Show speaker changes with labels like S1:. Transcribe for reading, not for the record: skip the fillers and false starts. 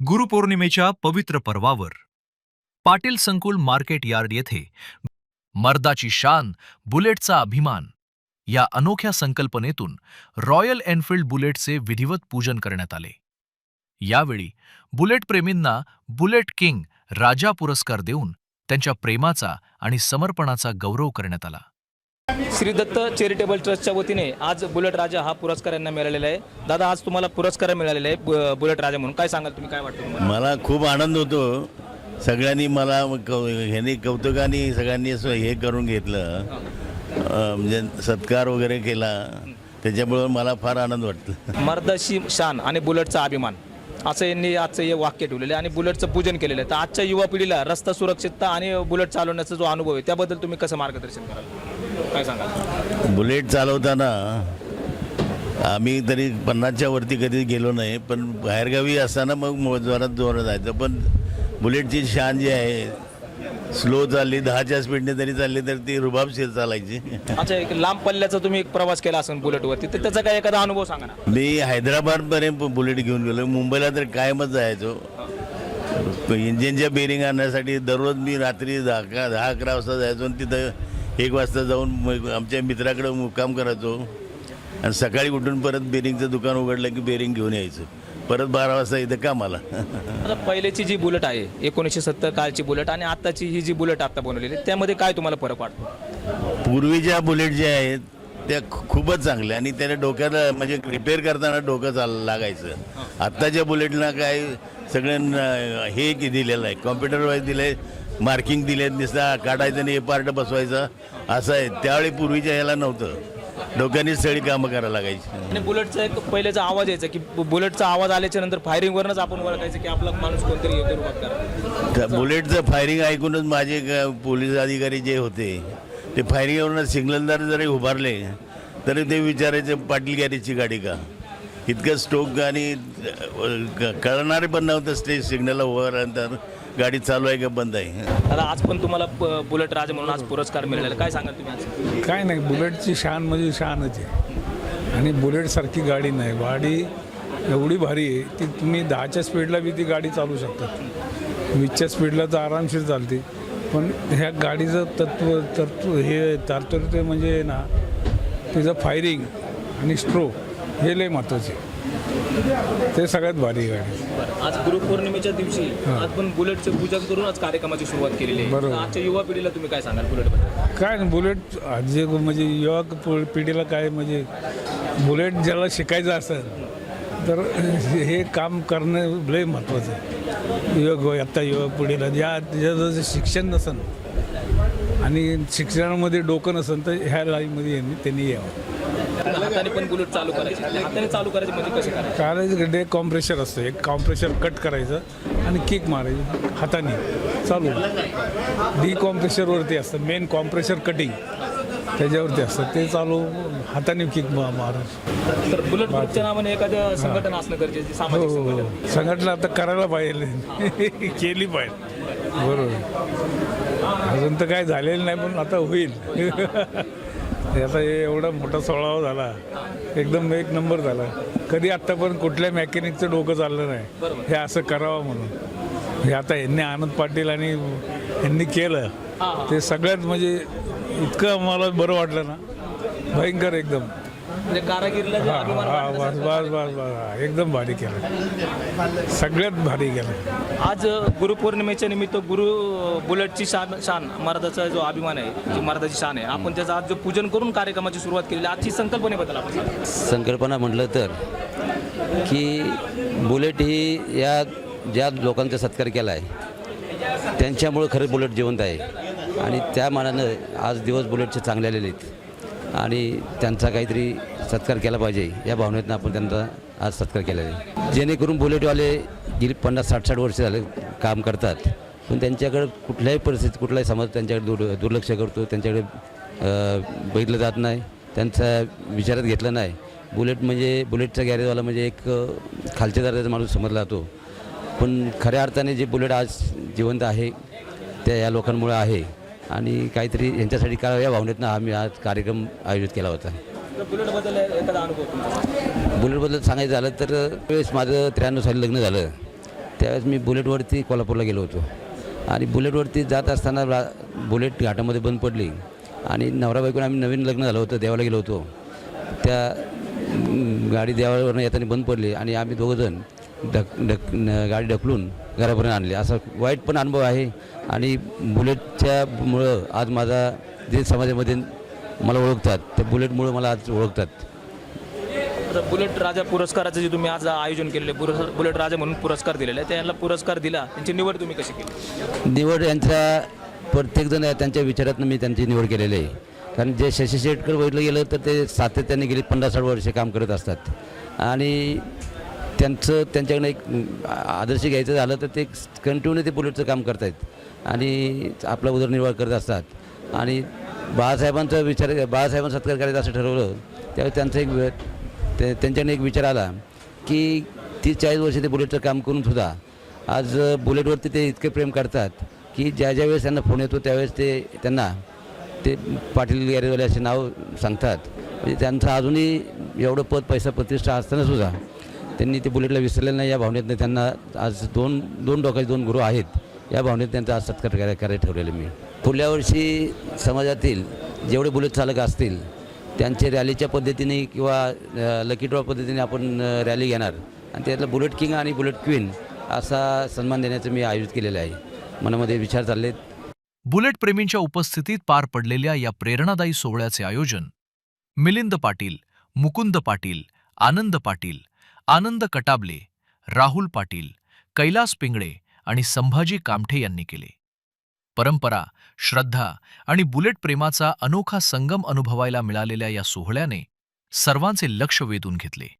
S1: गुरुपौर्णिमेच्या पवित्र पर्वावर पाटील संकुल market yard येथे मर्दाची शान बुलेटचा अभिमान या अनोख्या संकल्पनेतून रॉयल एनफील्ड बुलेटचे विधिवत पूजन करण्यात आले। यावेळी बुलेट प्रेमींना बुलेट किंग राजा पुरस्कार देऊन त्यांच्या प्रेमाचा आणि समर्पणाचा गौरव करण्यात आला।
S2: श्री दत्त चॅरिटेबल ट्रस्टच्या वतीने आज बुलेट राजा हा पुरस्कार यांना मिळालेला आहे। दादा, आज तुम्हाला पुरस्कार मिळालेला आहे बुलेट राजा म्हणून, काय सांगाल तुम्ही, काय वाटतं तुम्हाला?
S3: मला खूप आनंद होतो। सगळ्यांनी मला ह्यांनी कौतुकाने सगळ्यांनी असं हे करून घेतलं, म्हणजे सत्कार वगैरे केला, त्याच्यामुळे मला फार आनंद वाटतं।
S2: मर्दाची शान आणि बुलेटचा अभिमान असं यांनी आजचं हे वाक्य ठेवलेलं आहे आणि बुलेटचं पूजन केलेलं आहे। तर आजच्या युवा पिढीला रस्ता सुरक्षितता आणि बुलेट चालवण्याचा जो अनुभव आहे त्याबद्दल तुम्ही कसं मार्गदर्शन कराल, काय सांगाल?
S3: बुलेट चालवताना आम्ही तरी 50च्या वरती कधी गेलो नाही, पण बाहेरगावी असताना मग जोरात जायचं। पण बुलेटची शान जी आहे, स्लो चालली 10च्या स्पीडने तरी चालली तर ती रुबाबशीर चालायची।
S2: अच्छा, एक लांब पल्ल्याचा तुम्ही एक प्रवास केला असेल बुलेटवरती, तर त्याचा काय एखादा अनुभव सांगा ना।
S3: मी हैदराबादपर्यंत बुलेट घेऊन गेलो, मुंबईला तर कायमच जायचो। इंजिनच्या बेरिंग आणण्यासाठी दररोज मी रात्री 10-11 वाजता जायचो आणि तिथं 1 वाजता जाऊन मग आमच्या मित्राकडे मुक्काम करायचो आणि सकाळी उठून परत बेरिंगचं दुकान उघडलं की बेरिंग घेऊन यायचं, परत 12 वाजता इथं कामाला।
S2: आता पहिल्याची जी बुलेट आहे 1970 कालची बुलेट आणि आत्ताची ही जी बुलेट आता बनवलेली आहे, त्यामध्ये काय तुम्हाला फरक वाटतो?
S3: पूर्वीच्या बुलेट ज्या आहेत त्या खूपच चांगल्या आणि त्याला डोक्याला म्हणजे रिपेअर करताना डोकं लागायचं। आत्ताच्या बुलेटला काय सगळ्यांना हे की दिलेलं आहे, कॉम्प्युटर वाईज दिलं आहे, मार्किंग दिले, नुसता काढायचं आणि हे पार्ट बसवायचं असं आहे। त्यावेळी पूर्वीच्या ह्याला नव्हतं, डोक्याने सगळी कामं करायला लागायची।
S2: आणि बुलेटचा एक पहिल्याचा आवाज यायचा की बुलेटचा आवाज आल्याच्या नंतर फायरिंगवरच आपण ओळखायचं की आपला माणूस कोणतरी येतो रुबाब.
S3: बुलेटचं फायरिंग ऐकूनच माझे पोलीस अधिकारी जे होते ते फायरिंगवरून सिग्नलदार जरी उभारले तरी ते विचारायचे पाटील गॅरेजची गाडी का, इतकं स्टोक आणि कळणारे पण नव्हतं स्टेज सिग्नलला उभारल्यानंतर गाडी चालू आहे का बंद आहे।
S2: आता आज पण तुम्हाला बुलेट राजा म्हणून आज पुरस्कार मिळालेला, काय सांगाल तुम्ही आज?
S4: काय नाही, बुलेटची शान म्हणजे शानच आहे आणि बुलेटसारखी गाडी नाही, गाडी एवढी भारी आहे की तुम्ही 10च्या स्पीडला बी ती गाडी चालू शकतात, 20च्या स्पीडला तर आरामशीर चालते। पण ह्या गाडीचं तत्व हे तात्पर्य म्हणजे ना तिचं फायरिंग आणि स्ट्रोक हे लय महत्त्वाचे, ते सगळ्यात भारी गाडी।
S2: आज गुरुपौर्णिमेच्या दिवशी आज पण बुलेटचं पूजन करून आज कार्यक्रमाची सुरुवात केलेली आहे।
S4: बरोबर।
S2: आजच्या युवा पिढीला तुम्ही काय सांगाल बुलेटबद्दल?
S4: काय नाही, बुलेट आज म्हणजे युवा पिढीला काय म्हणजे बुलेट ज्याला शिकायचं असेल तर हे काम करणं लय महत्त्वाचं आहे। आता युवा पिढीला ज्याचं शिक्षण नसेल आणि शिक्षणामध्ये डोकं नसेल तर ह्या लाईनमध्ये त्यांनी यावं।
S2: हाताने पण बुलेट चालू करायची, हाताने चालू करायची म्हणजे कसं
S4: करायचं? एक कॉम्प्रेशर असतं, एक कॉम्प्रेशर कट करायचं आणि किक मारायची हाताने चालू। डिकॉम्प्रेशरवरती असतं, मेन कॉम्प्रेशर कटिंग त्याच्यावरती असतं, ते चालू हाताने किक मारायचं।
S2: तर बुलेटच्या नावाने एखादं संघटना असणं गरजेचं, सामाजिक संघटना.
S4: संघटना आता करायला पाहिजे, केली पाहिजे, बरोबर। अजून तर काय झालेलं नाही पण आता होईल। आता हे एवढा मोठा सोहळा झाला, एकदम एक नंबर झाला। कधी आत्तापर्यंत कुठल्या मेकॅनिकचं डोकं चाललं नाही हे असं करावं म्हणून। हे आता यांनी आनंद पाटील आणि यांनी केलं ते सगळ्यात म्हणजे इतकं मला बरं वाटलं ना, भयंकर एकदम।
S2: म्हणजे कारागिरीला जो अभिमान वाटण्यासारखं
S4: बस एकदम भारी केलं, सगळ्यात भारी केलं।
S2: आज गुरुपौर्णिमेच्या निमित्त बुलेटची शान मर्दाचा जो अभिमान आहे, जी मर्दाची शान आहे, आपण त्याचं आज जो पूजन करून कार्यक्रमाची सुरुवात केलेली, आजची संकल्पनेबद्दल आपण सांगा.
S5: संकल्पना म्हटलं तर की बुलेट ही या ज्या लोकांचा सत्कार केला आहे त्यांच्यामुळं खरं बुलेट जिवंत आहे आणि त्या मानानं आज दिवस बुलेटचे चांगले आलेले आहेत आणि त्यांचा काहीतरी सत्कार केला पाहिजे या भावनेतनं आपण त्यांचा आज सत्कार केलेला आहे। जेणेकरून बुलेटवाले गेली 50-60 वर्ष झाले काम करतात, पण त्यांच्याकडे कुठल्याही परिस्थितीत कुठलाही समाज त्यांच्याकडे दुर्लक्ष करतो, त्यांच्याकडे बघितलं जात नाही, त्यांचा विचारात घेतलं नाही। बुलेट म्हणजे बुलेटचा गॅरेजवाला म्हणजे एक खालच्या दर्जाचा माणूस समजला जातो, पण खऱ्या अर्थाने जे बुलेट आज जिवंत आहे त्या या लोकांमुळे आहे आणि काहीतरी यांच्यासाठी करावं या भावनेतनं आम्ही आज कार्यक्रम आयोजित केला होता।
S2: बुलेटबद्दल एखादा अनुभव?
S5: बुलेटबद्दल सांगायचं झालं तर वेळेस माझं 93 साली लग्न झालं, त्यावेळेस मी बुलेटवरती कोल्हापूरला गेलो होतो आणि बुलेटवरती जात असताना बुलेट घाटामध्ये बंद पडली आणि नवरा बायकोने आम्ही नवीन लग्न झालं होतं, देवाला गेलो होतो. त्या गाडी देवावरून येताना बंद पडली आणि आम्ही दोघंजण गाडी ढकलून घरापर्यंत आणली. असा वाईट पण अनुभव आहे आणि बुलेटच्यामुळं आज माझा जे समाजामध्ये मला ओळखतात, त्या बुलेटमुळं मला आज ओळखतात.
S2: आता बुलेट राजा पुरस्काराचं जे तुम्ही आज आयोजन केलेले बुलेट राजा म्हणून पुरस्कार दिलेला आहे, त्याला पुरस्कार दिला, त्यांची निवड तुम्ही कशी केली?
S5: निवड यांच्या प्रत्येकजण त्यांच्या विचारातून मी त्यांची निवड केलेली आहे. कारण जे शशी शेटकर बघितलं गेलं तर ते सातत्याने गेली 50-60 वर्षे काम करत असतात आणि त्यांच्याकडनं एक आदर्श घ्यायचं झालं तर ते कंटिन्यू ते बुलेटचं काम करत आहेत आणि आपला उदरनिर्वाह करत असतात. आणि बाळासाहेबांचा सत्कार करायचा असं ठरवलं त्यावेळी त्यांच्याकडे एक विचार आला की 30-40 वर्ष ते बुलेटचं काम करून सुद्धा आज बुलेटवरती ते इतके प्रेम करतात की ज्या वेळेस त्यांना फोन येतो त्यावेळेस त्यांना ते पाटील गॅरेजवाले असे नाव सांगतात. म्हणजे त्यांचं अजूनही एवढं पद पैसा प्रतिष्ठा असताना सुद्धा त्यांनी ते बुलेटला विसरलेलं नाही. या भावनेतनं त्यांना आज दोन डोकाचे 2 गुरु आहेत, या भावनेत त्यांचा आज सत्कार करायला ठेवलेले मी. पुढल्या वर्षी समाजातील जेवढे बुलेट चालक असतील त्यांचे रॅलीच्या पद्धतीने किंवा लकी ड्रॉ पद्धतीने आपण रॅली घेणार आणि त्यातलं बुलेट किंग आणि बुलेट क्वीन असा सन्मान देण्याचं मी आयोजित केलेलं आहे. मनामध्ये विचार चाललेत.
S1: बुलेट प्रेमींच्या उपस्थितीत पार पडलेल्या या प्रेरणादायी सोहळ्याचे आयोजन मिलिंद पाटील, मुकुंद पाटील, आनंद पाटील, आनंद कटाबले, राहुल पाटील, कैलास पिंगळे आणि संभाजी कामठे यांनी केले. परंपरा, श्रद्धा आणि बुलेट प्रेमाचा अनोखा संगम अनुभवायला मिळालेल्या या सोहळ्याने सर्वांचे लक्ष वेधून घेतले.